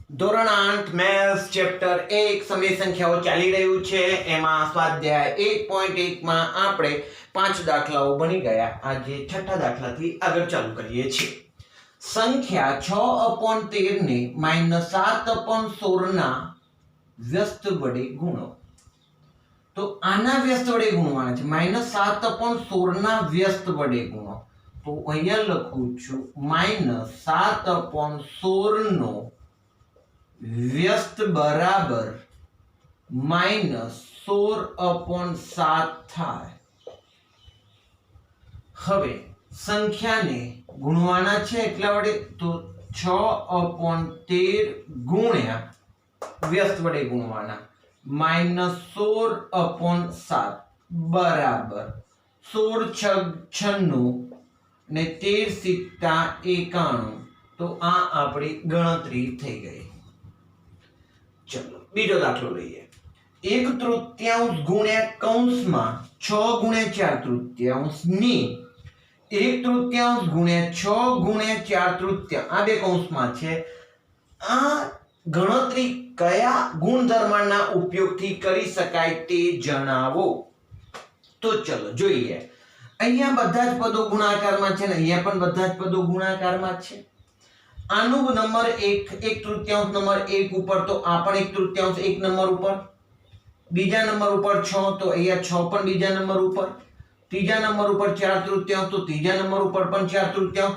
ધોરણ 8 maths chapter 1 સમય સંખ્યાઓ ચાલી રહ્યું છે. એમાં સ્વાધ્યાય 1.1 માં આપણે 5 દાખલાઓ ભણી ગયા. આજે છઠ્ઠા દાખલાથી આગળ ચાલુ કરીએ છીએ. સંખ્યા 6/13 ને -7/16 ના વ્યસ્ત વડે ગુણો. તો આના વ્યસ્ત વડે ગુણવાના છે. -7/16 ના વ્યસ્ત વડે ગુણો. તો અહીંયા લખું છું -7/16 નો વ્યસ્ત બરાબર -16/7 થાય. હવે સંખ્યાને ગુણવાના છે એટલા વડે, તો 6/13 ગુણ્યા વ્યસ્ત વડે ગુણવાના -16/7 બરાબર 16 × 96 ને 13 × 91. તો આ આપણી ગણતરી થઈ ગઈ. ચલો બીજો દાખલો લઈએ. 1/3 ગુણ્યા કૌંસમાં 6 ગુણ્યા 4/3 ની 1/3 ગુણ્યા 6 ગુણ્યા 4/3 આ બે કૌંસમાં છે. આ ગણતરી કયા ગુણધર્મના ઉપયોગથી કરી શકાય તે જણાવો. તો ચલો જોઈએ. અહીંયા બધા જ પદો ગુણાકારમાં છે ને અહીંયા પણ બધા જ પદો ગુણાકારમાં છે. આનો નંબર 1 1/3 નંબર 1 ઉપર, તો આ પણ 1/3 1 નંબર ઉપર. બીજા નંબર ઉપર 6, તો અહીંયા 6 પણ બીજા નંબર ઉપર. ત્રીજા નંબર ઉપર 4/3, તો ત્રીજા નંબર ઉપર પણ 4/3.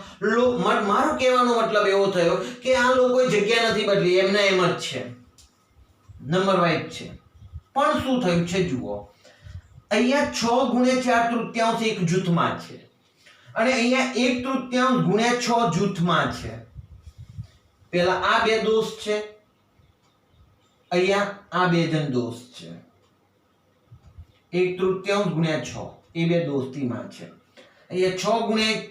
મારો કહેવાનો મતલબ એવો થયો કે આ લોકોએ જગ્યા નથી બદલી, એમના એમ જ છે, નંબર વાઇઝ છે. પણ શું થયું છે જુઓ. અહીંયા 6 ગુણ્યા 4/3 એક જૂથમાં છે અને અહીંયા 1/3 ગુણ્યા 6 જૂથમાં છે. પેલા આ બે દોષ છે, અહીંયા આ બે જણ દોષ છે. 1/3 ગુણ્યા 6 એ બે દોસ્તીમાં છે. અહીંયા 6 ગુણ્યા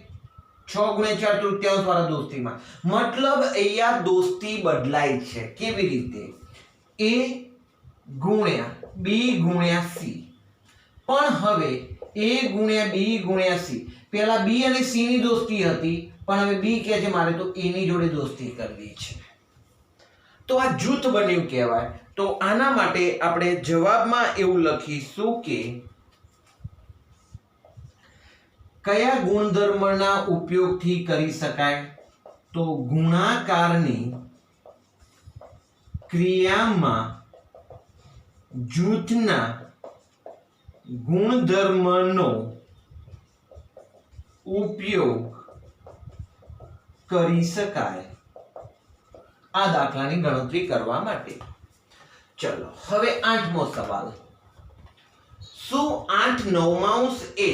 4/3 વાળા દોસ્તીમાં. મતલબ અહીંયા દોસ્તી બદલાય છે. કેવી રીતે? A ગુણ્યા B ગુણ્યા C. પણ હવે A ગુણ્યા B ગુણ્યા C, પેલા B અને C ની દોસ્તી હતી, પણ હવે B કહે છે મારે તો A ની જોડે દોસ્તી કરવી છે. તો આ જૂથ બન્યું કહેવાય. તો આના માટે આપણે જવાબમાં એવું લખીશું કે કયા ગુણધર્મના ઉપયોગથી કરી શકાય. તો ગુણાકારની ક્રિયામાં જૂથના ગુણધર્મનો ઉપયોગ કરી શકાય આ દાખલાની ગણતરી કરવા માટે. ચલો હવે 8મો સવાલ. શું 8/9 એ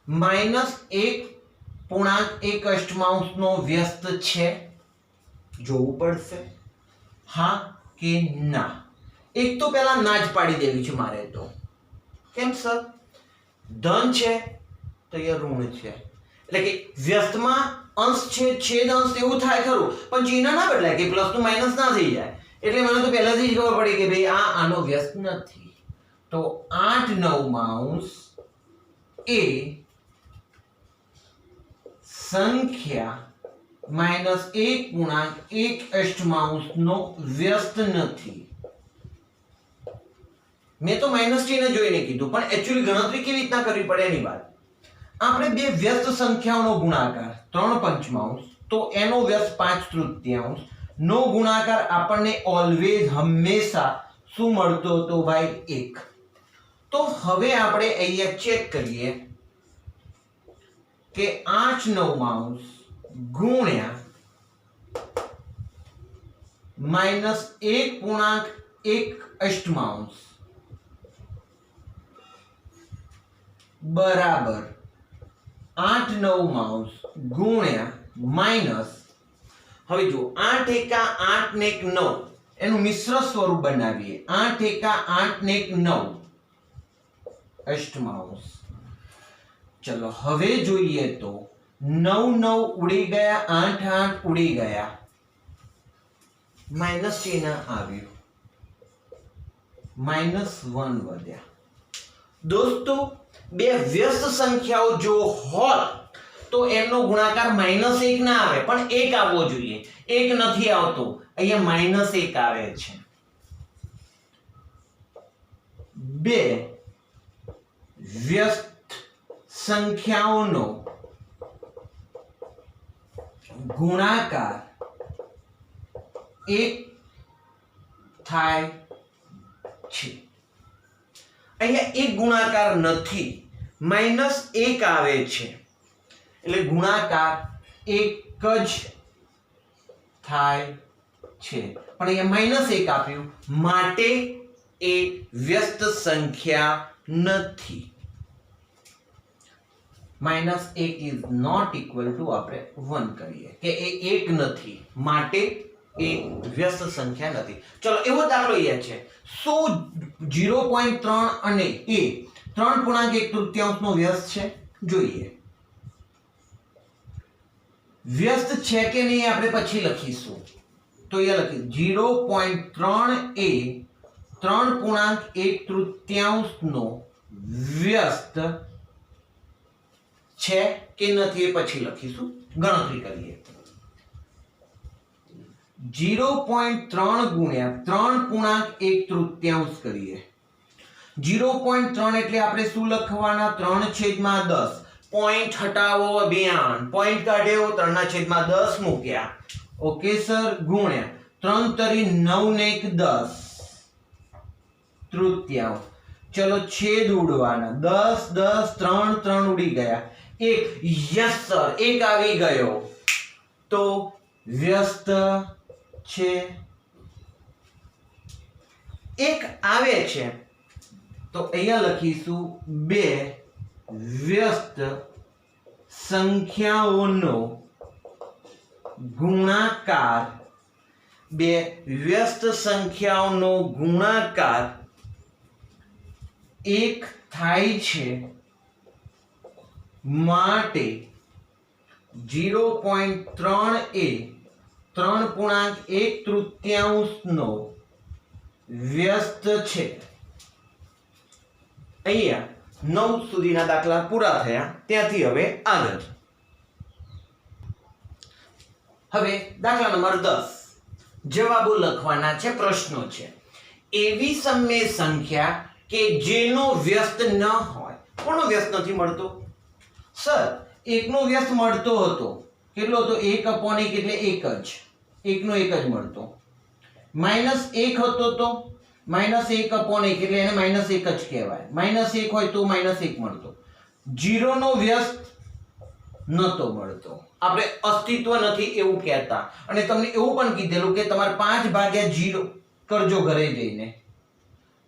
-1.1 નો વ્યસ્ત છે? જોવું પડશે હા કે ના. એક તો પહેલા ના જ પાડી દેવી છે મારે. તો કેમ સર? ધન છે તો એ ઋણ છે, એટલે કે વ્યસ્તમાં અંશ છે, છેદ અંશ એવું થાય ખરું, પણ ચિહ્ન ના બદલાય કે પ્લસ નું માઇનસ ના થઈ જાય. એટલે મને તો પહેલાથી જ ખબર પડી કે ભાઈ આનો વ્યસ્ત નથી. તો 8/9 એ સંખ્યા -1.1 નો વ્યસ્ત નથી. મેં તો માઇનસ ચિહ્ન જોઈને કીધું, પણ એક્ચ્યુઅલી ગણતરી કેવી રીતના કરવી પડે એની વાત. આપણે બે વ્યસ્ત સંખ્યાઓનો ગુણાકાર 3/5, તો એનો વ્યસ્ત 5/3 નો ગુણાકાર આપણને ઓલવેઝ હંમેશા શું મળતો હતો ભાઈ? 1. તો હવે આપણે અહીંયા ચેક કરીએ કે 8/9 ગુણ્યા -1.1 બરાબર 8/9 ગુણ્યા માઇનસ, હવે જો 8 એકા 8 ને 1 9 એનું મિશ્ર સ્વરૂપ બનાવીએ. 8 એકા 8 ને 1 9 અષ્ટમાંશ. ચલો હવે જોઈએ તો 9 ઉડી ગયા, 8 ઉડી ગયા, માઇનસ ચિહ્ન આવ્યું, -1 વધ્યા. દોસ્તો બે વ્યસ્ત સંખ્યાઓ જો હોત તો એમનો ગુણાકાર -1 ના આવે, પણ 1 આવવો જોઈએ. 1 નથી આવતો, અહીંયા -1 આવે છે. બે વ્યસ્ત સંખ્યાઓનો ગુણાકાર 1 થાય છે. અહીંયા એક ગુણાકાર નથી, -1 આવે છે, એટલે ગુણાકાર 1 જ થાય છે. પણ અહીંયા -1 આપ્યું માટે એ વ્યસ્ત સંખ્યા નથી. -1 is not equal to આપણે 1 કરીએ કે એ 1 નથી માટે એ વ્યસ્ત સંખ્યા નથી. ચલો એવો દાખલો અહીંયા છે. શું 0.3 અને એ 3.1/3 નો વ્યસ્ત છે? જોઈએ. વ્યસ્ત છે કે નહીં આપણે પછી લખીશું. તો એ લખી 0.3 એ 3.1/3 નો વ્યસ્ત છે કે નથી એ પછી લખીશું. ગણતરી કરીએ. 0.3 ગુણ્યા 3.1/3 કરીએ. 0.3 એટલે આપણે શું લખવાના? 3/10. પોઈન્ટ હટાવો, અભિયાન પોઈન્ટ કાઢ્યો, 3/10 મૂક્યા. Okay sir. ગુણ્યા 3 તરી 9 ને 1 10 તૃતીયાંશ. ચલો છેદ ઉડવાના. 10 10 3 3 ઉડી ગયા. 1 યસ સર 1 આવી ગયો તો વ્યસ્ત છે. 1 આવે છે તો અહીંયા લખીશું 2 વ્યસ્ત સંખ્યાઓનો ગુણાકાર. 2 વ્યસ્ત સંખ્યાઓનો ગુણાકાર 1 થાય છે માટે 0.3 એ 3.1/3 નો વ્યસ્ત છે. અહીંયા 9 સુધીના દાખલા પૂરા થયા. ત્યાંથી હવે આગળ. હવે દાખલા નંબર 10 જવાબો લખવાના છે, પ્રશ્નો છે. એવી સમય સંખ્યા કે જેનો વ્યસ્ત ન હોય. કોનો વ્યસ્ત નથી મળતો? સર 1 નો વ્યસ્ત મળતો હતો. કેટલો હતો? 1/1 એટલે 1 જ. 1 નો 1 જ મળતો. -1 હતો તો -1/1 એટલે એને -1 જ કહેવાય. -1 હોય તો -1 મળતો. 0 નો વ્યસ્ત નતો મળતો. આપણે અસ્તિત્વ નથી એવું કહેતા. અને તમને એવું પણ કીધેલું કે તમારે 5/0 કરજો ઘરે જઈને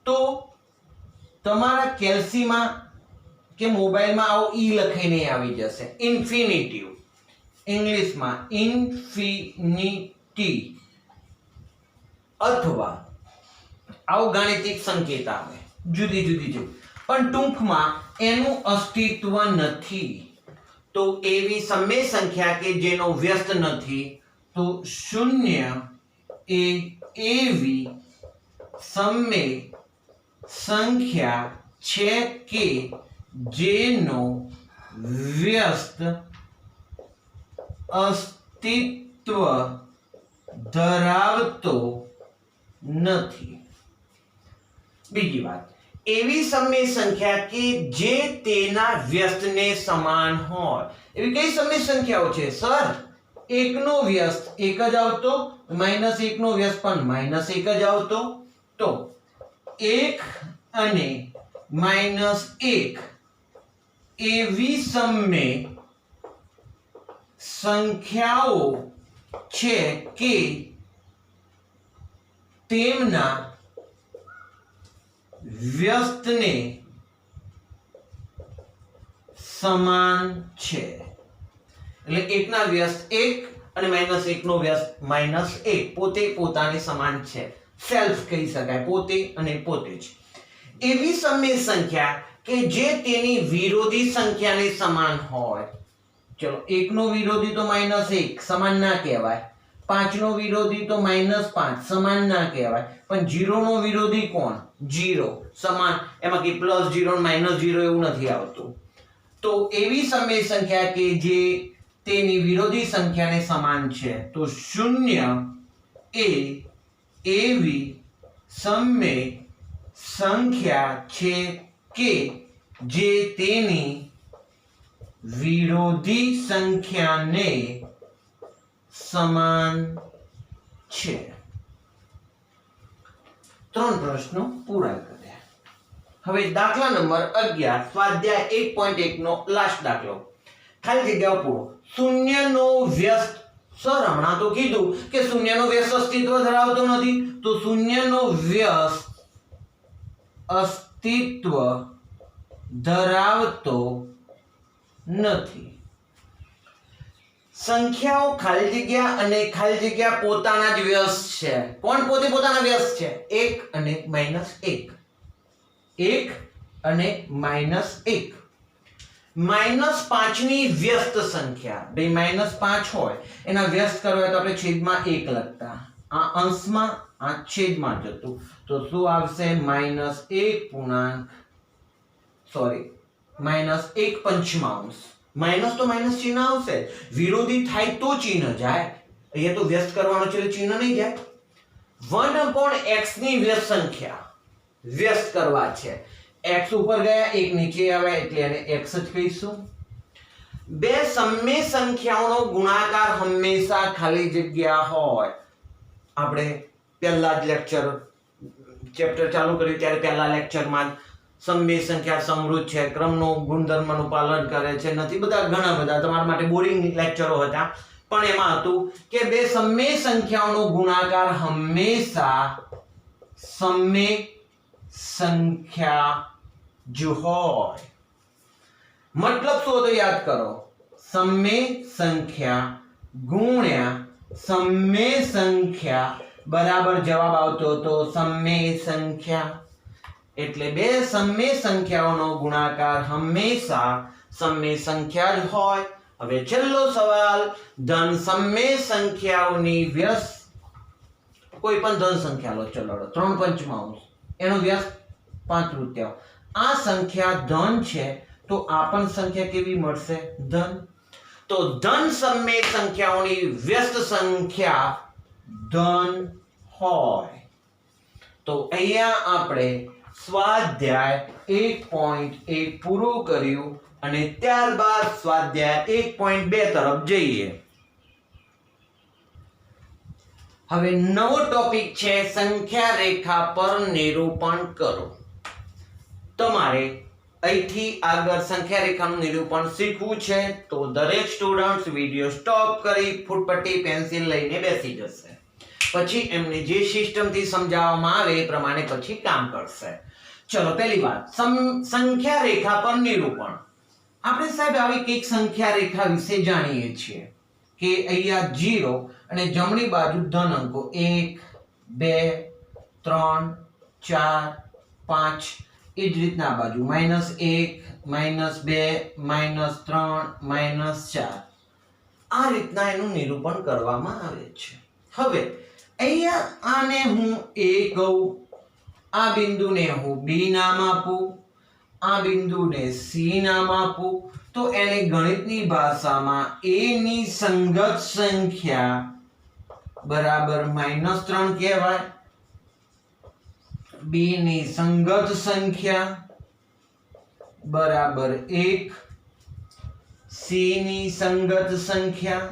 તો તમારા કેલ્સીમાં કે મોબાઈલમાં આવો ઈ લખીને આવી જશે. ઇન્ફિનિટિવ ઇંગ્લિશમાં ઇન્ફિનિટી અથવા આવો ગાણિતિક સંકેત આવે જુદી જુદી જો. પણ ટૂંકમાં એનું અસ્તિત્વ નથી. તો એવી સમય સંખ્યા કે જેનો વ્યસ્ત નથી. તો 0 એ એવી સમય સંખ્યા છે કે જેનો વ્યસ્ત અસ્તિત્વ ધરાવતો નથી. બીજી વાત, એવી સમય સંખ્યા કે જે તેના વ્યસ્તને સમાન હોય. એવી કઈ સમય સંખ્યાઓ છે? સર 1 નો વ્યસ્ત 1 જ આવતો, -1 નો વ્યસ્ત પણ -1 જ આવતો. તો 1 અને -1 એવી સમય સંખ્યાઓ છે કે તેમના વ્યસ્તને સમાન છે. એટલે 1 ના વ્યસ્ત 1 અને -1 નો વ્યસ્ત -1 પોતે પોતાને સમાન છે. સેલ્ફ કહી શકાય, પોતે અને પોતે જ. એવી સમય સંખ્યા કે જે તેની વિરોધી સંખ્યાને સમાન હોય. ચલો 1 નો વિરોધી તો -1 સમાન ના કહેવાય. 5 નો વિરોધી તો -5 સમાન ના કહેવાય. પણ 0 નો વિરોધી કોણ? 0 સમાન. એમાં કે +0 -0 એવું નથી આવતું. તો એવી સમય સંખ્યા કે જે તેની વિરોધી સંખ્યાને સમાન છે તો 0 એ એવી સમય સંખ્યા છે કે જે તેની વિરોધી સંખ્યાને સમાન છે. 3 પ્રશ્નો પૂરા કર્યા. હવે દાખલા નંબર 11 સ્વાધ્યાય 1.1 નો લાસ્ટ દાખલો. ખાલી જગ્યાઓ પૂરો. શૂન્યનો વ્યસ્ત. સર હમણાં તો કીધું કે શૂન્યનો વ્યસ્ત અસ્તિત્વ ધરાવતો નથી, તો શૂન્યનો વ્યસ્ત અસ્તિત્વ ધરાવતો નથી. સંખ્યાઓ ખાલી જગ્યા અને ખાલી જગ્યા પોતાના જ વ્યસ્ત છે. કોણ પોતે પોતાના વ્યસ્ત છે? 1 અને -1. 1 અને -1. -5 ની વ્યસ્ત સંખ્યા. ભાઈ -5 હોય એના વ્યસ્ત કરવા હોય તો આપણે છેદમાં 1 લખતા. આ અંશમાં આ છેદમાં જતું તો શું આવશે? -1 પંચમાંશ. માઇનસ તો માઇનસ ચિહ્ન આવશે, વિરોધી થાય તો ચિહ્ન જાય. અહીંયા તો વ્યસ્ત કરવાનો છે એટલે ચિહ્ન નહીં જાય. 1/x ની વ્યસ્ત સંખ્યા વ્યસ્ત કરવા છે. x ઉપર ગયા, 1 નીચે આવે એટલે એને x જ કહીશું. બે સમય સંખ્યાઓનો ગુણાકાર હંમેશા ખાલી જગ્યા હોય. આપણે પહેલા જ ચેપ્ટર ચાલુ કર્યું ત્યારે પહેલા લેક્ચરમાં સમય સંખ્યા સમૃદ્ધ છે, ક્રમનો ગુણધર્મનું પાલન કરે છે, નથી, બધા ઘણા બધા તમારા માટે બોરિંગ લેક્ચરો હતા. પણ એમાં હતું કે બે સમય સંખ્યાઓનો ગુણાકાર હંમેશા સમય સંખ્યા જ હોય. મતલબ શું હતો યાદ કરો. સમય સંખ્યા ગુણ્યા સમય સંખ્યા બરાબર જવાબ આવતો હતો સમય સંખ્યા. એટલે બે સમય સંખ્યાઓનો ગુણાકાર હંમેશા સમય સંખ્યા જ હોય. હવે છેલ્લો સવાલ, ધન સમય સંખ્યાઓની વ્યસ્ત. કોઈ પણ ધન સંખ્યા લો, ચલો 3 પંચમાંશ, એનો વ્યસ્ત 5/3. આ સંખ્યા ધન છે તો આ પણ સંખ્યા કેવી મળશે? ધન. તો ધન સમય સંખ્યાઓની વ્યસ્ત સંખ્યા ધન હોય. તો અહીંયા આપણે સ્વાધ્યાય 1.1 પૂરો કર્યું અને ત્યારબાદ સ્વાધ્યાય 1.2 તરફ જઈએ. હવે નવો ટોપિક છે સંખ્યા રેખા પર નિરૂપણ કરો. તમારે અહીંથી આગળ સંખ્યા રેખાનું નિરૂપણ શીખવું છે તો દરેક સ્ટુડન્ટ્સ વિડિયો સ્ટોપ કરી ફૂટપટ્ટી પેન્સિલ લઈને બેસી જશે. પછી એમને જે સિસ્ટમથી સમજાવવામાં આવે એ પ્રમાણે પછી કામ કરશે. ચલો પહેલી વાત, સંખ્યા રેખા પર નિરૂપણ. આપણે સાહેબ આવી કઈક સંખ્યા રેખા વિશે જાણીએ છીએ કે અહીંયા 0 અને જમણી બાજુ ધન અંકો 1 2 3 4 5, એ જ રીતના આ બાજુ -1 -2 -3 -4. આ રીતના એનું નિરૂપણ કરવામાં આવે છે. હવે અહીંયા આને હું A કહું, આ બિંદુને હું B નામ આપું, આ બિંદુને C નામ આપું, તો એને ગણિતની ભાષામાં A ની સંગત સંખ્યા બરાબર -3 કહેવાય, B ની સંગત સંખ્યા બરાબર 1, C ની સંગત સંખ્યા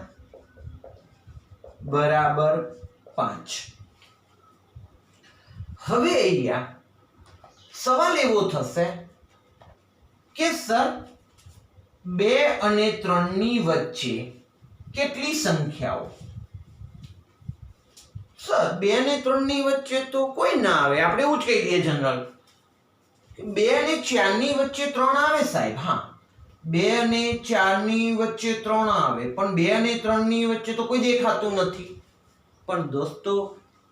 બરાબર 5. હવે અહીંયા સવાલ એવો થશે કે સર 2 અને 3 ની વચ્ચે કેટલી સંખ્યાઓ? સર 2 અને 3 ની વચ્ચે તો કોઈ ના આવે, આપણે એવું જ કહી દઈએ જનરલ. 2 અને 4 ની વચ્ચે 3 આવે સાહેબ. હા, 2 અને 4 ની વચ્ચે 3 આવે, પણ 2 અને 3 ની વચ્ચે તો કોઈ દેખાતું નથી. પણ દોસ્તો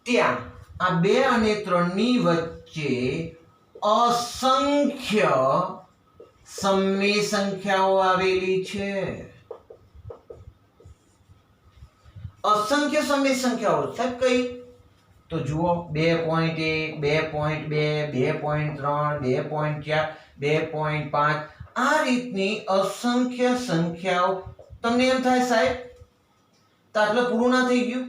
ત્યાં આ 2 અને 3 ની વચ્ચે અસંખ્ય સમય સંખ્યાઓ આવેલી છે. અસંખ્ય સમય સંખ્યાઓ સાહેબ કઈ? તો જુઓ 2.1 2.2 2.3 2.4 2.5, આ રીતની અસંખ્ય સંખ્યાઓ તમને એમ થાય સાહેબ તો આટલું પૂરું ના થઈ ગયું?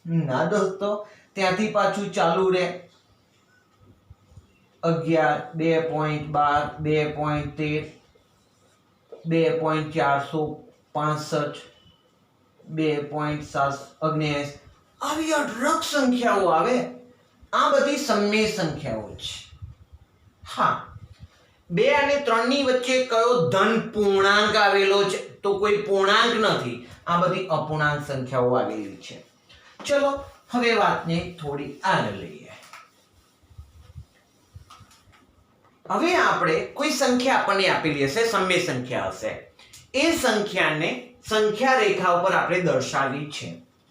ના દોસ્તો, ત્યાંથી પાછું ચાલુ રહે. 11, 2.12, 2.13, 2.465, 2.779 આવી અઢળક સંખ્યાઓ આવે. આ બધી સમય સંખ્યાઓ છે. હા, 2 અને 3 ની વચ્ચે કયો ધન પૂર્ણાંક આવેલો છે? તો કોઈ પૂર્ણાંક નથી, આ બધી અપૂર્ણાંક સંખ્યાઓ આવેલી છે. ચલો હવે વાતને થોડી આગળ લઈએ. હવે આપણે કોઈ સંખ્યા આપણને આપેલી હશે, સમય સંખ્યા હશે, એ સંખ્યાને સંખ્યા રેખા ઉપર આપણે દર્શાવી છે.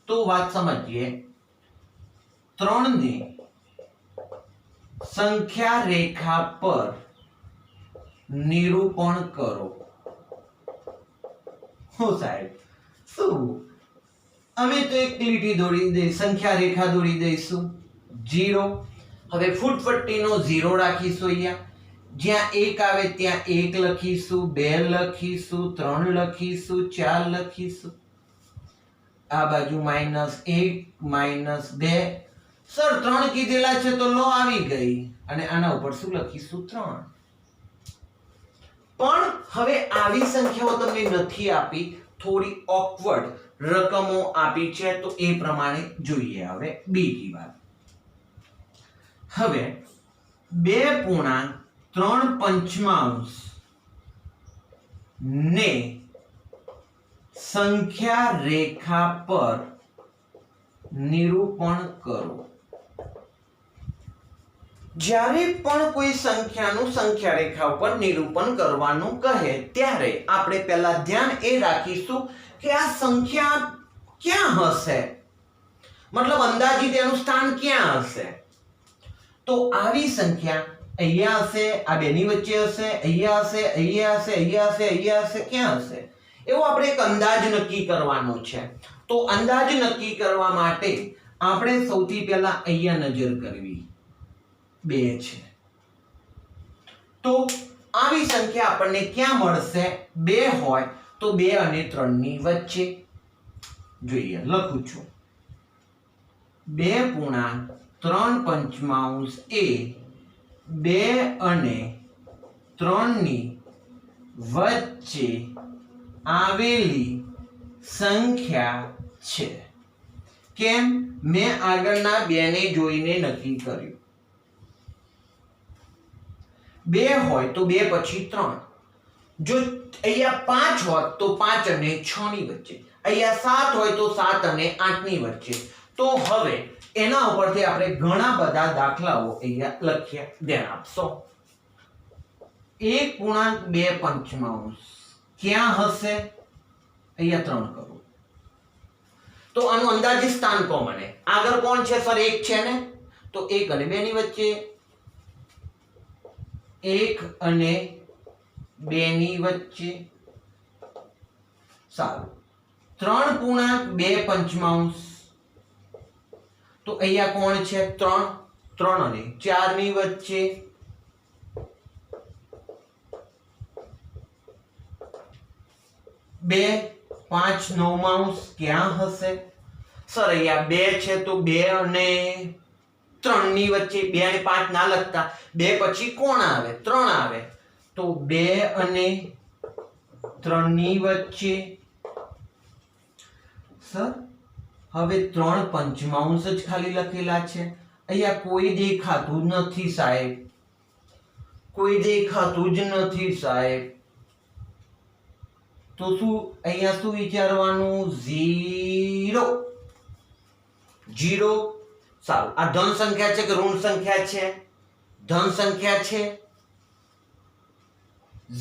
તો વાત સમજીએ. 3 ને સંખ્યા રેખા પર નિરૂપણ કરો. હો સાહેબ, શું? અમે તો એક લીટી દોરી દઈ, સંખ્યા રેખા દોરી દઈશું. 0. હવે ફૂટપટ્ટીનો 0 રાખીશું. અહીંયા જ્યાં 1 આવે ત્યાં 1 લખીશું, 2 લખીશું, 3 લખીશું, 4 લખીશું. આ બાજુ -1 -2. સર 3 કીધેલા છે તો લો આવી ગઈ, અને આના ઉપર શું લખીશું? 3. પણ હવે આવી સંખ્યાઓ તમને નથી આપી, થોડી ઓકવર્ડ રકમો આપી છે, તો એ પ્રમાણે જોઈએ. હવે બીજી વાત, હવે 2.3 ને સંખ્યા રેખા પર નિરૂપણ કરો. જ્યારે પણ કોઈ સંખ્યાનું સંખ્યા રેખા ઉપર નિરૂપણ કરવાનું કહે ત્યારે આપણે પહેલા ધ્યાન એ રાખીશું કે આ સંખ્યા ક્યાં હશે, મતલબ અંદાજિત એનું સ્થાન ક્યાં હશે. તો આવી સંખ્યા અહીંયા હશે, આ બેની વચ્ચે હશે, અહીંયા હશે, અહીંયા હશે, અહીંયા હશે, અહીંયા હશે, ક્યાં હશે, એવો આપણે એક અંદાજ નક્કી કરવાનો છે. તો અંદાજ નક્કી કરવા માટે આપણે સૌથી પહેલા અહીંયા નજર કરવી. 2 છે, તો આવી સંખ્યા આપણને ક્યાં મળશે? 2 હોય તો 2 અને 3 ની વચ્ચે. જોઈએ, લખું છું. 2.3 એ 2 અને 3 ની વચ્ચે આવેલી સંખ્યા છે. કેમ? મેં આગળના 2 ને જોઈને નક્કી કર્યું. 2 હોય તો 2 પછી 3. જો અહીંયા 5 હોત તો 5 અને 6 ની વચ્ચે. અહીંયા 7 હોય તો 7 અને 8 ની વચ્ચે. તો હવે એના ઉપરથી આપણે ઘણા બધા દાખલાઓ અહીંયા લખ્યા, ધ્યાન આપશો. 1.2 ક્યાં હશે? અહીંયા 3 કરો તો આનું અંદાજિત સ્થાન કહો મને. આગળ કોણ છે સર? 1 છે ને, તો 1 અને 2 ની વચ્ચે. 1 અને 2 ની વચ્ચે. સારું. 3.2 તો અહીંયા કોણ છે? 3. 3 અને 4 ની વચ્ચે. 2 5 9 ક્યાં હશે? સર અહીંયા 2 છે તો 2 અને 3 ની વચ્ચે. 2 અને 5 ના લખતા, 2 પછી કોણ આવે? 3 આવે, તો 2 અને 3 ની વચ્ચે. સર હવે 3/5 જ ખાલી લખેલા છે, અહીંયા કોઈ દેખાતું નથી સાહેબ, કોઈ દેખાતું જ નથી સાહેબ. તો શું અહીંયા શું વિચારવાનું? 0. 0. સારું, આ ધન સંખ્યા છે કે ઋણ સંખ્યા છે? ધન સંખ્યા છે.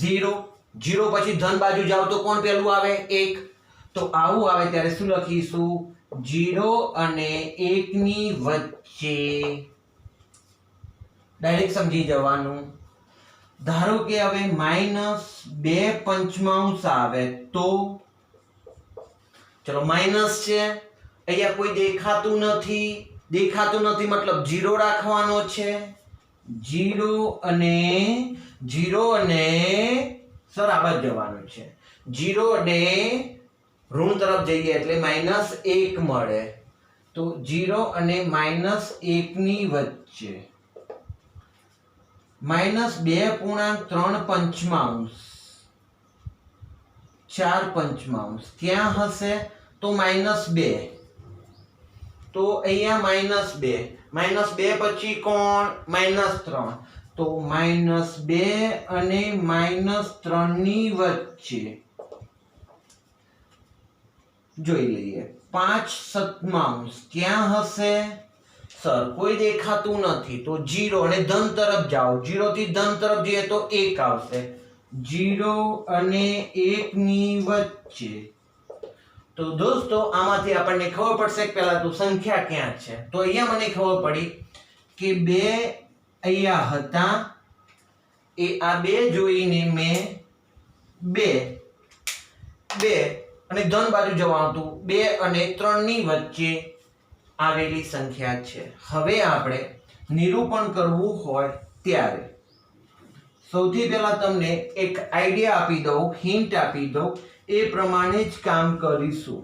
0. 0 પછી ધન બાજુ જાવ તો કોણ પહેલું આવે? 1. તો આવું આવે ત્યારે શું લખીશું? 0 અને 1 ની વચ્ચે. ડાયરેક્ટ સમજી જવાનું. ધારો કે હવે -2/5 આવે તો ચલો માઈનસ છે, અહીંયા કોઈ દેખાતું નથી. દેખાતું નથી મતલબ 0 રાખવાનો છે. 0 અને સર આ બાજુ જવાનું છે. 0 અને ઋણ તરફ જઈએ એટલે -1 મળે, તો 0 અને -1 ની વચ્ચે -2.3 4/5 ક્યાં હશે? તો -2. તો અહીંયા -2 પછી કોણ? -3. તો -2 અને -3 ની વચ્ચે જોઈ લઈએ 5/7 ક્યાં હશે? સર કોઈ દેખાતું નથી, તો 0 અને ધન તરફ જાઓ, 0 થી ધન તરફ જઈએ તો 1 આવશે, 0 અને 1 ની વચ્ચે. તો દોસ્તો આમાંથી આપણને ખબર પડશે કે પહેલા તો સંખ્યા ક્યાં છે. તો અહીંયા મને ખબર પડી કે 2 અહીંયા હતા, એ આ 2 જોઈને મેં 2 અને ધન બાજુ જવાનું હતું, 2 અને 3 ની વચ્ચે આવેલી સંખ્યા છે. હવે આપણે નિરૂપણ કરવું હોય ત્યારે સૌથી પહેલા તમને એક આઈડિયા આપી દઉં, હિન્ટ આપી દઉં, એ પ્રમાણે જ કામ કરીશું.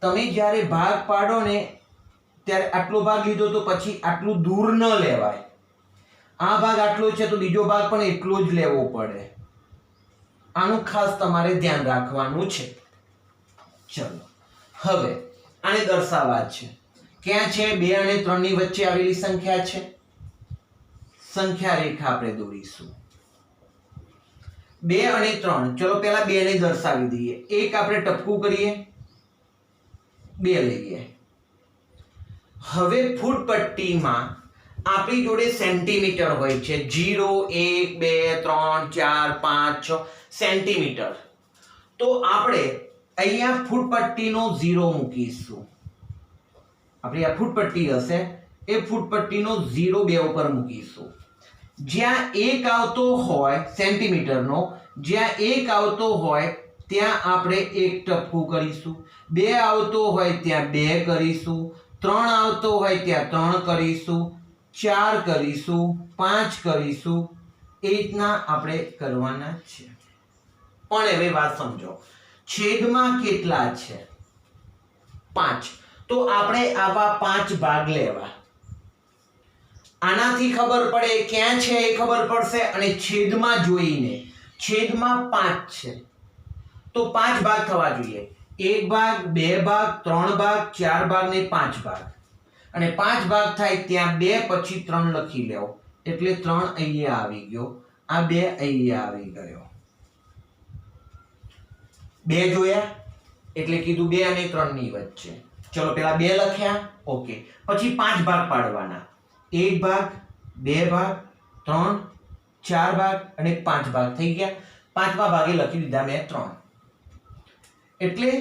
તમે જ્યારે ભાગ પાડો ને ત્યારે આટલો ભાગ લીધો તો પછી આટલું દૂર ન લેવાય. આ ભાગ આટલો છે તો બીજો ભાગ પણ એટલો જ લેવો પડે. આનું ખાસ તમારે ધ્યાન રાખવાનું છે. ચલો હવે આને દર્શાવવા છે. ક્યાં છે? 2 અને 3 ની વચ્ચે આવેલી સંખ્યા છે. સંખ્યા રેખા આપણે દોરીશું 2 અને 3. ચલો પહેલા 2 ને દર્શાવી દઈએ. એક આપણે ટપકું કરીએ, 2 લઈએ. હવે ફૂટ પટ્ટીમાં આપણી જોડે સેન્ટીમીટર હોય છે. 0 1 2 3 4 5 6 સેન્ટીમીટર. તો આપણે અહીંયા ફૂટ પટ્ટીનો 0 મૂકીશું. આપણી આ ફૂટ પટ્ટી હશે, એ ફૂટ પટ્ટીનો 0 2 ઉપર મૂકીશું. જ્યાં 1 આવતો હોય સેન્ટીમીટરનો, જ્યાં 1 આવતો હોય ત્યાં આપણે 1 ટપકું કરીશું, 2 આવતો હોય ત્યાં 2 કરીશું, 3 આવતો હોય ત્યાં 3 કરીશું, 4 કરીશું, 5 કરીશું. એ રીતના આપણે કરવાના છે. પણ હવે વાત સમજો, છેદમાં કેટલા છે? 5. તો આપણે આવા 5 ભાગ લેવા. આનાથી ખબર પડે ક્યાં છે એ ખબર પડશે, અને છેદમાં જોઈને, છેદમાં 5 છે તો 5 ભાગ થવા જોઈએ. 1 ભાગ, 2 ભાગ, 3 ભાગ, 4 ભાગ ને 5 ભાગ. અને 5 ભાગ થાય ત્યાં 2 પછી 3 લખી લેવો, એટલે 3 અહીંયા આવી ગયો, આ 2 અહીંયા આવી ગયો. 2 જોયા એટલે કીધું 2 અને 3 ની વચ્ચે. ચલો પેલા 2 લખ્યા, ઓકે. પછી 5 ભાગ પાડવાના. 1 ભાગ, 2 ભાગ, 3, 4 ભાગ અને 5 ભાગ થઈ ગયા. 5મા ભાગે લખી દીધા મેં 3. એટલે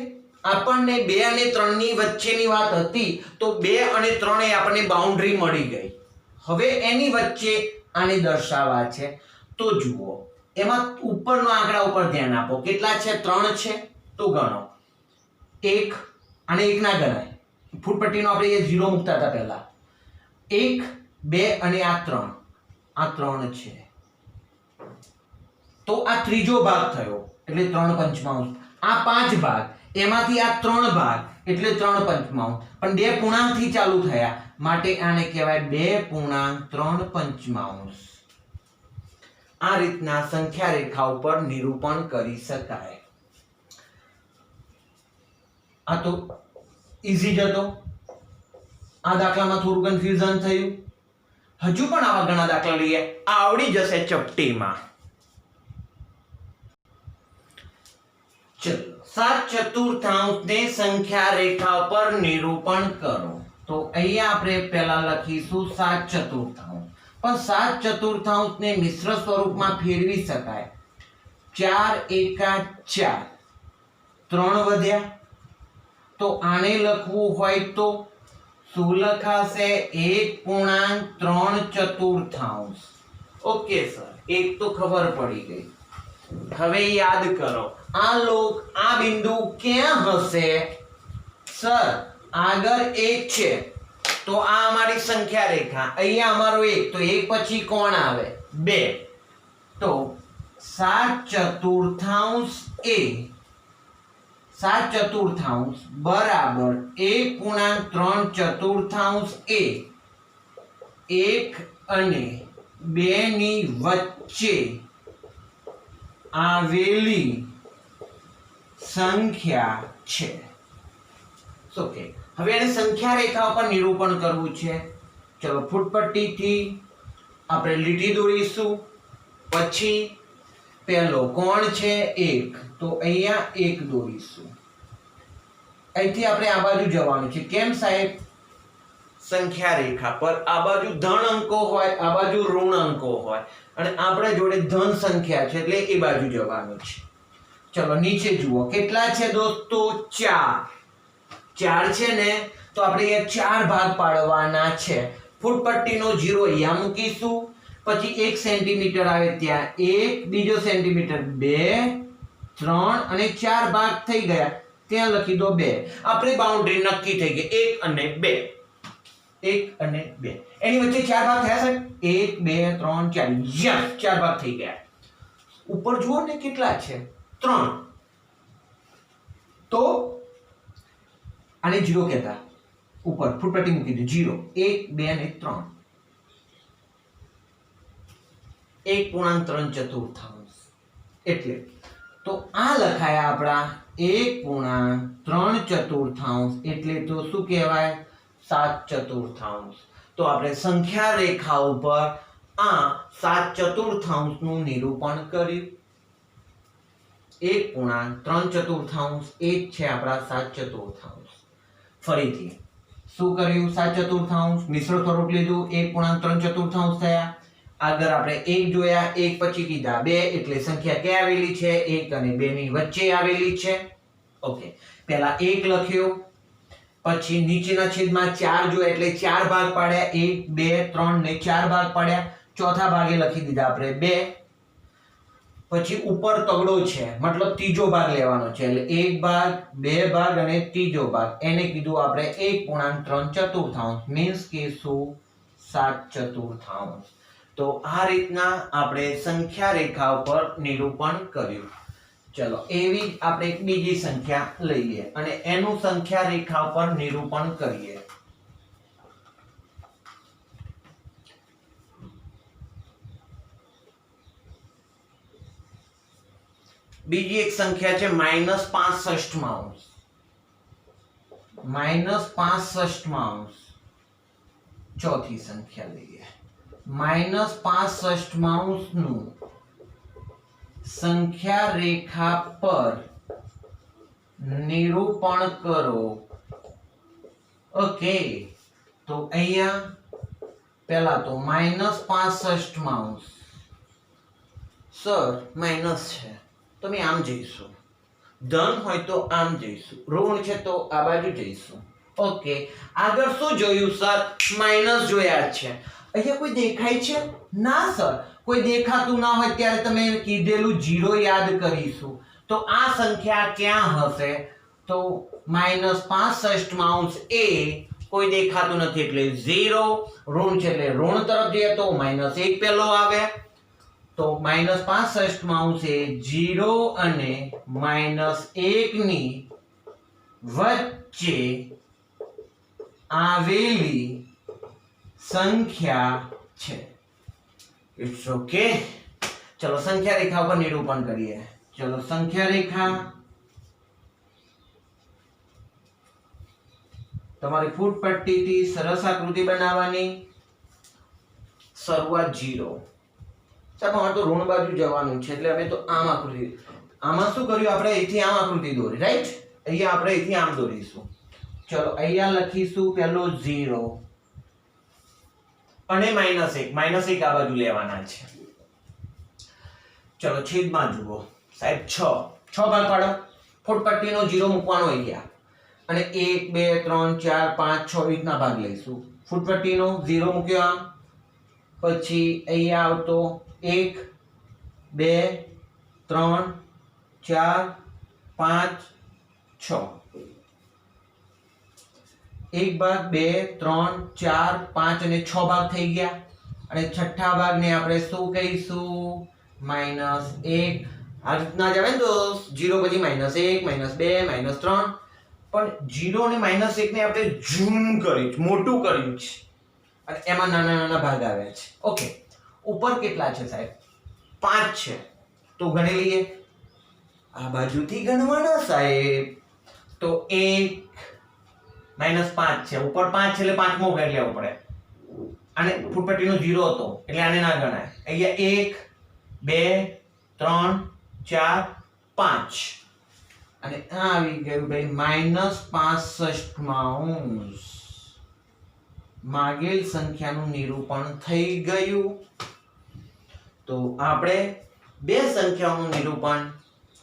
આપણને 2 અને 3 ની વચ્ચેની વાત હતી, તો 2 અને 3 એ આપણને બાઉન્ડ્રી મળી ગઈ. હવે એની વચ્ચે આને દર્શાવવા છે. તો જુઓ, એમાં ઉપરનો આંકડા ઉપર ધ્યાન આપો. કેટલા છે? 3 છે. તો ગણો. 1 અને 1 ના ગણાય. ફૂટપટ્ટીનો આપણે એ 0 મૂકતા હતા પહેલા. 1 2 અને આ 3. આ 3 છે. તો આ ત્રીજો ભાગ થયો એટલે 3/5. આ 5 ભાગ, એમાંથી આ 3 ભાગ એટલે 3/5. પણ 2 પૂર્ણાંકથી ચાલુ થયા માટે આને કહેવાય 2.3/5. આ રીતના સંખ્યા રેખા ઉપર નિરૂપણ કરી શકાય. આ તો ઈઝી જ હતો. આ દાખલામાં થોડું કન્ફ્યુઝન થયું. હજુ પણ આવા ઘણા દાખલા લઈએ, આવડી જશે ચપટીમાં. ચલો, 7/4 ને સંખ્યા રેખા પર નિરૂપણ કરો. તો અહીંયા આપણે પહેલા લખીશું 7/4. પણ 7/4 ને મિશ્ર સ્વરૂપમાં ફેરવી શકાય. 4 એકા 4, 3 વધ્યા. તો આને લખવું હોય તો શું લખાશે? 1.3/4. ઓકે સર, એક તો ખબર પડી ગઈ. હવે યાદ કરો, આ બિંદુ ક્યાં હશે? સર આગળ 1 છે તો આ અમારી સંખ્યા રેખા, અહીંયા અમારો 1, તો 1 પછી કોણ આવે? 2. તો 7/4 એ 7/4 બરાબર 1/3/4 એ 1 અને 2 ની વચ્ચે આવેલી સંખ્યા છે. શું કે હવે એને સંખ્યા રેખા પર નિરૂપણ કરવું છે. ચલો ફૂટપટ્ટીથી આપણે લીટી દોરીશું. પછી પહેલો કોણ છે 1, તો અહીંયા 1 દોરીશું. અહીંથી આપણે આ બાજુ જવાનું છે. કેમ સાહેબ? સંખ્યા રેખા પર આ બાજુ ધન અંકો હોય, આ બાજુ ઋણ અંકો હોય, અને આપણા જોડે ધન સંખ્યા છે એટલે એ બાજુ જવાનું છે. ચલો નીચે જુઓ કેટલા છે દોસ્તો? 4 છે ને, તો આપણે એ 4 ભાગ પાડવાના છે. ફૂટપટ્ટીનો 0 અહીંયા મૂકીશું. પછી 1 સેન્ટીમીટર આવે ત્યાં 1, બીજો સેન્ટીમીટર 2, 3 અને 4 ભાગ થઈ ગયા ત્યાં લખી દો 2. આપણી બાઉન્ડ્રી નક્કી થઈ ગઈ 1 અને 2. 1 અને 2 એની વચ્ચે 4 ભાગ થયા સાહેબ? 1 2 3 4. યસ, 4 ભાગ થઈ ગયા. ઉપર જુઓ ને કેટલા છે? 3. તો આને 0 કહેતા. ઉપર ફૂટપટ્ટી મૂકી દો 0, 1 2 અને 3. 1/3/4 એટલે તો આ લખાયા આપણા 1/3/4 એટલે તો શું કહેવાય? 7/4. તો આપણે સંખ્યા રેખા ઉપર આ 7/4 નું નિરૂપણ કર્યું. 1/3/4 એ જ છે આપણા 7/4. ફરીથી શું કર્યું? 7/4 મિશ્ર સ્વરૂપ લીધું. 1/3/4 થયા. આગળ આપણે 1 જોયા, 1 પછી કીધા 2 એટલે સંખ્યા ક્યાં આવેલી છે? 1 અને 2 ની વચ્ચે આવેલી છે. ઓકે, પહેલા 1 લખ્યો, પછી નીચેના છેદમાં 4 જોયા એટલે 4 ભાગ પાડ્યા. 1 2 3 ને 4 ભાગ પાડ્યા. ચોથા ભાગે લખી દીધા આપણે 2. પછી ઉપર તગડો છે મતલબ ત્રીજો ભાગ લેવાનો છે એટલે 1 ભાગ 2 ભાગ અને ત્રીજો ભાગ એને કીધું આપણે 1/3/4 મીન્સ કે શું? 7/4. તો આ રીતના આપણે સંખ્યા રેખા ઉપર નિરૂપણ કર્યું. ચલો એવી જ આપણે એક બીજી સંખ્યા લઈએ અને એનું સંખ્યા રેખા ઉપર નિરૂપણ કરીએ. બીજી એક સંખ્યા છે -65. -65 ચોથી સંખ્યા લઈએ. -65 નું સંખ્યા રેખા પર નિરૂપણ કરો. ઓકે, તો અહીંયા પહેલા તો -65 સર માઇનસ છે તો અમે આમ જઈશું. ધન હોય તો આમ જઈશું. ઋણ છે તો આ બાજુ જઈશું. ઓકે, આગળ શું જોયું સર? માઇનસ જોયા છે. અહીંયા કોઈ દેખાય છે? ના સર, કોઈ દેખાતું ના હોય ત્યારે તમે કીધેલું 0 યાદ કરીશું. તો આ સંખ્યા ક્યાં હશે? તો -65 એ કોઈ દેખાતું નથી એટલે 0. ઋણ છે એટલે ઋણ તરફ જઈએ તો -1 પહેલો આવે. તો -65 એ 0 અને -1 ની વચ્ચે આવેલી સંખ્યા છે. It's okay. ચલો સંખ્યા રેખા પર નિરૂપણ કરીએ. ચલો સંખ્યા રેખા તમારી ફૂટપટ્ટીથી સરસ આકૃતિ બનાવવાની. શરૂઆત 0. સાહેબ અમારે તો ઋણ બાજુ જવાનું છે એટલે અમે તો આમ આકૃતિ. આમાં શું કર્યું આપણે? અહીંથી આમ આકૃતિ દોરી, રાઈટ? અહીંયા આપણે અહીંથી આમ દોરીશું. ચલો અહીંયા લખીશું પહેલો 0 અને -1. -1 આ બાજુ લેવાના છે. ચલો છેદમાં જુઓ સાહેબ 6 ભાગ પાડો. ફૂટપટ્ટીનો 0 મૂકવાનો અહીંયા અને 1 2 3 4 5 6 રીતના ભાગ લઈશું. ફૂટપટ્ટીનો 0 મૂક્યો આમ, પછી અહીંયા આવતો 1 2 3 4 5 6. 1 ભાગ 2 3 4 5 અને 6 ભાગ થઈ ગયા. અને છઠ્ઠા ભાગને આપણે શું કહીશું? -1. આ રીતના જ આવે ને તો 0 પછી -1 -2 -3 પણ 0 અને -1 ને આપણે ઝૂમ કર્યું છે, મોટું કર્યું છે અને એમાં નાના નાના ભાગ આવ્યા છે. ઓકે, ઉપર કેટલા છે સાહેબ? 5 છે. તો ગણી લઈએ. આ બાજુથી ગણવાના સાહેબ. તો 1 -5 છે, ઉપર 5 છે એટલે પાંચમો ઘાટ લેવો પડે. અને ફૂટપટ્ટીનો 0 હતો એટલે આને ના ગણાય. અહીંયા 1 2 3 4 5 અને આ આવી ગયું ભાઈ -65 માગેલ સંખ્યાનું નિરૂપણ થઈ ગયું. તો આપણે બે સંખ્યાઓનું નિરૂપણ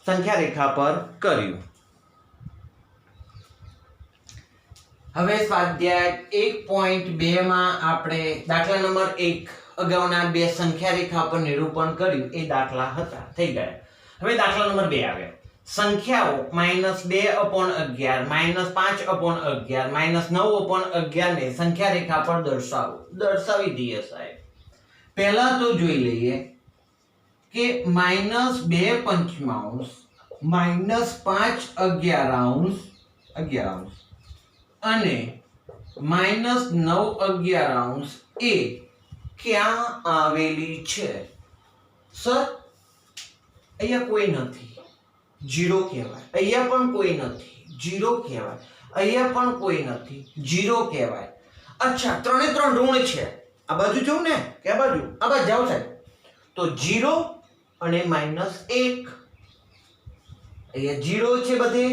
સંખ્યા રેખા પર કર્યું. હવે સ્વાધ્યાય 1.2 માં આપણે દાખલા નંબર 1 અગાઉના બે સંખ્યા રેખા પર નિરૂપણ કર્યું એ દાખલા હતા, થઈ ગયા. હવે દાખલા નંબર 2 આવ્યો. સંખ્યાઓ -2/11 -5/11 -9/11 ને સંખ્યા રેખા પર દર્શાવો. દર્શાવી દઈએ સાહેબ. પહેલા તો જોઈ લઈએ કે -2/5 -5/11 અને -9/11 એ ક્યાં આવેલી છે? સર અહીંયા કોઈ નથી, 0 કહેવાય. અહીંયા પણ કોઈ નથી, 0 કહેવાય. અહીંયા પણ કોઈ નથી, 0 કહેવાય. અચ્છા, 3 3 ઋણ છે. આ બાજુ જવું ને કે આ બાજુ? આ બાજુ જાવ સાહેબ. તો 0 અને -1. અહીંયા 0 છે બધે,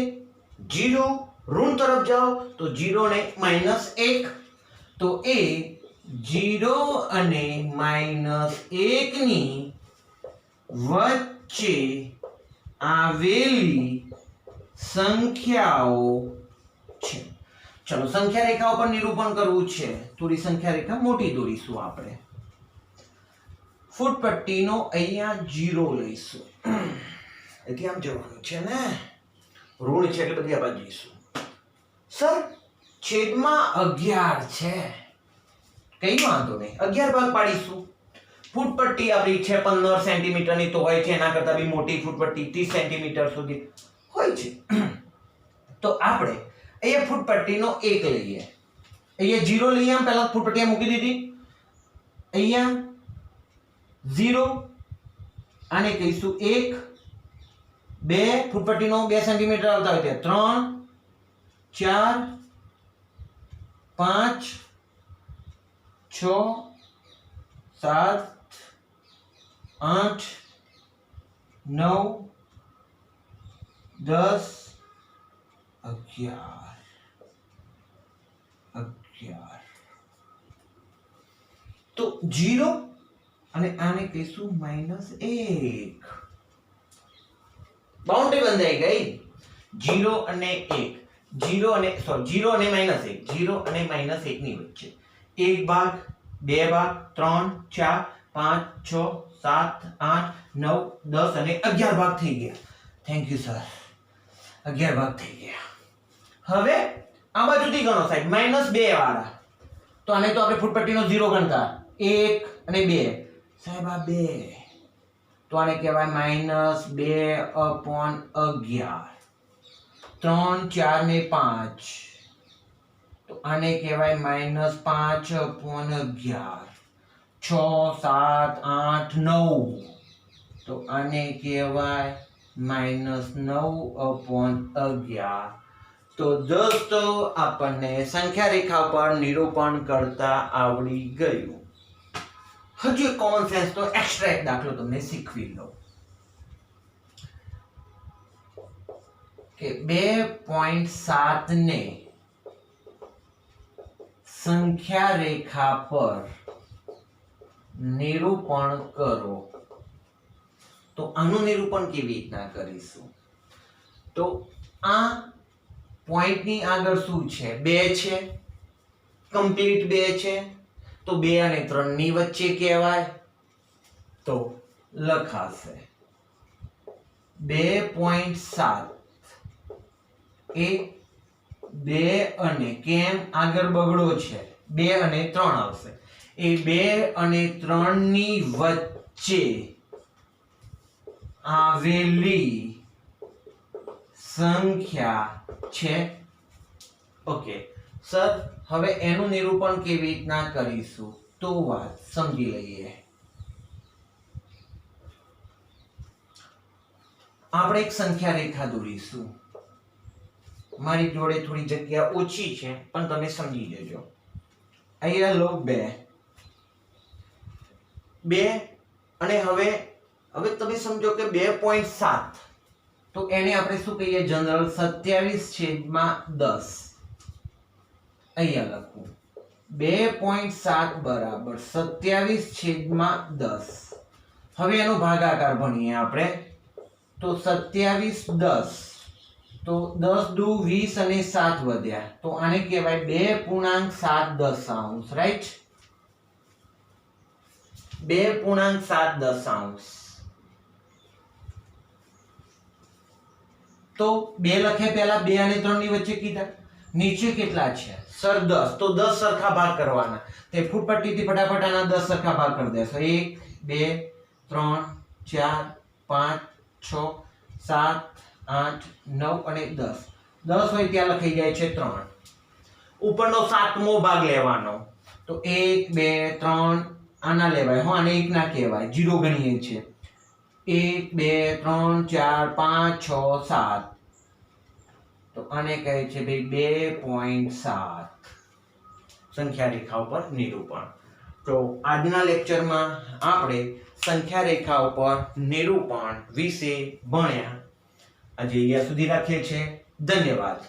0 ઋણ તરફ જાઓ તો 0 ને -1. તો એ 0 અને -1 ની વચ્ચે આવેલી સંખ્યાઓ છે. ચલો સંખ્યા રેખા ઉપર નિરૂપણ કરવું છે. થોડી સંખ્યા રેખા મોટી દોરીશું આપણે. ફૂટપટ્ટીનો અહીંયા 0 લઈશું. એટલે આમ જવાનું છે ને, ઋણ છે એટલે બધી આ બાજુ જઈશું. સર છેદમાં 11 છે, કઈ વાંધો નહીં, 11 ભાગ પાડીશું. ફૂટપટ્ટી આપણી છે 15 સેન્ટીમીટરની તો હોય છે, એના કરતા બી મોટી ફૂટપટ્ટી 30 સેન્ટીમીટર સુધી હોય છે. તો આપણે અહીંયા ફૂટપટ્ટીનો 1 લઈએ. અહીંયા 0 લઈએ, આમ પહેલા ફૂટપટ્ટી મૂકી દીધી. અહીંયા 0 આને કહીશું 1 2 ફૂટપટ્ટીનો 2 સેન્ટીમીટર આવતા હોય ત્યાં 3 4 5 6 7 8 9 10 11 તો 0 અને આને કહીશું -1. બાઉન્ડ્રી બંધાઈ ગઈ. 0 અને 1, 0 અને -1 0 અને -1 ની વચ્ચે એક ભાગ, બે ભાગ, 3 4 5 6 7 8 9 10 અને 11 ભાગ થઈ ગયા. થેન્ક યુ સર, 11 ભાગ થઈ ગયા. હવે આ બાજુથી ગણો સાહેબ, -2 વાળા. તો આને તો આપણે ફૂટપટ્ટીનો 0 ગણતા, 1 અને 2 સાહેબ, આ 2 તો આને કહેવાય -2/11. 3 4 ને 5 તો આને કહેવાય -5/11. 6 7 8 9 તો આને કહેવાય -9/11. તો દોસ્તો આપણને સંખ્યા રેખા પર નિરૂપણ કરતા આવડી ગયું. હજુ એક કોમન સેન્સ નો એક્સ્ટ્રા એક દાખલો તમને શીખવી લો કે 2.7 ને સંખ્યા રેખા પર નિરૂપણ કરો. તો આનું નિરૂપણ કેવી રીતના કરીશું? તો આ પોઈન્ટ ની આગળ શું છે? 2 છે, કમ્પ્લીટ 2 છે. તો 2 અને 3 ની વચ્ચે કહેવાય. તો લખાશે 2.7 એ 2 અને કેમ આગળ બગડો છે, 2 અને 3 આવશે. એ 2 અને 3 ની વચ્ચે આવેલી સંખ્યા છે. ઓકે સર, હવે એનું નિરૂપણ કેવી રીતના કરીશું તો વાત સમજી લઈએ. આપણે એક સંખ્યા રેખા દોરીશું. મારી જોડે થોડી જગ્યા ઓછી છે પણ તમે સમજી જજો. અહીંયા લો 2 અને હવે તમે સમજો કે 2.7 તો એને આપણે શું કહીએ જનરલ 27/10. અહીંયા લખું 2.7 બરાબર 27/10. હવે એનો ભાગાકાર ભણીએ આપણે. તો 27 10 તો 10 દુ 20 અને 7 વધ્યા તો આને કહેવાય 2.7 રાઈટ. 2.7 તો 2 લખે પહેલા 2 અને 3 ની વચ્ચે કીધા. નીચે કેટલા છે સર 10 તો 10 સરખા ભાગ કરવાના. તે ફૂટપટ્ટીથી ફટાફટ આના 10 સરખા ભાગ કરી દેશો. 1 2 3 4 5 6 7 8 9 અને 10. 10 હોય ત્યાં લખાઈ જાય છે 3. ઉપરનો 7મો ભાગ લેવાનો. તો 1 2 3 આના લેવાય. હો આને 1 ના કહેવાય, 0 ગણીએ છે. 1 2 3 4 5 6 7 તો આને કહે છે ભાઈ 2.7 સંખ્યા રેખા ઉપર નિરૂપણ. તો આજના લેક્ચરમાં આપણે સંખ્યા રેખા ઉપર નિરૂપણ વિશે ભણ્યા. આજે અહીંયા સુધી રાખીએ છીએ. ધન્યવાદ.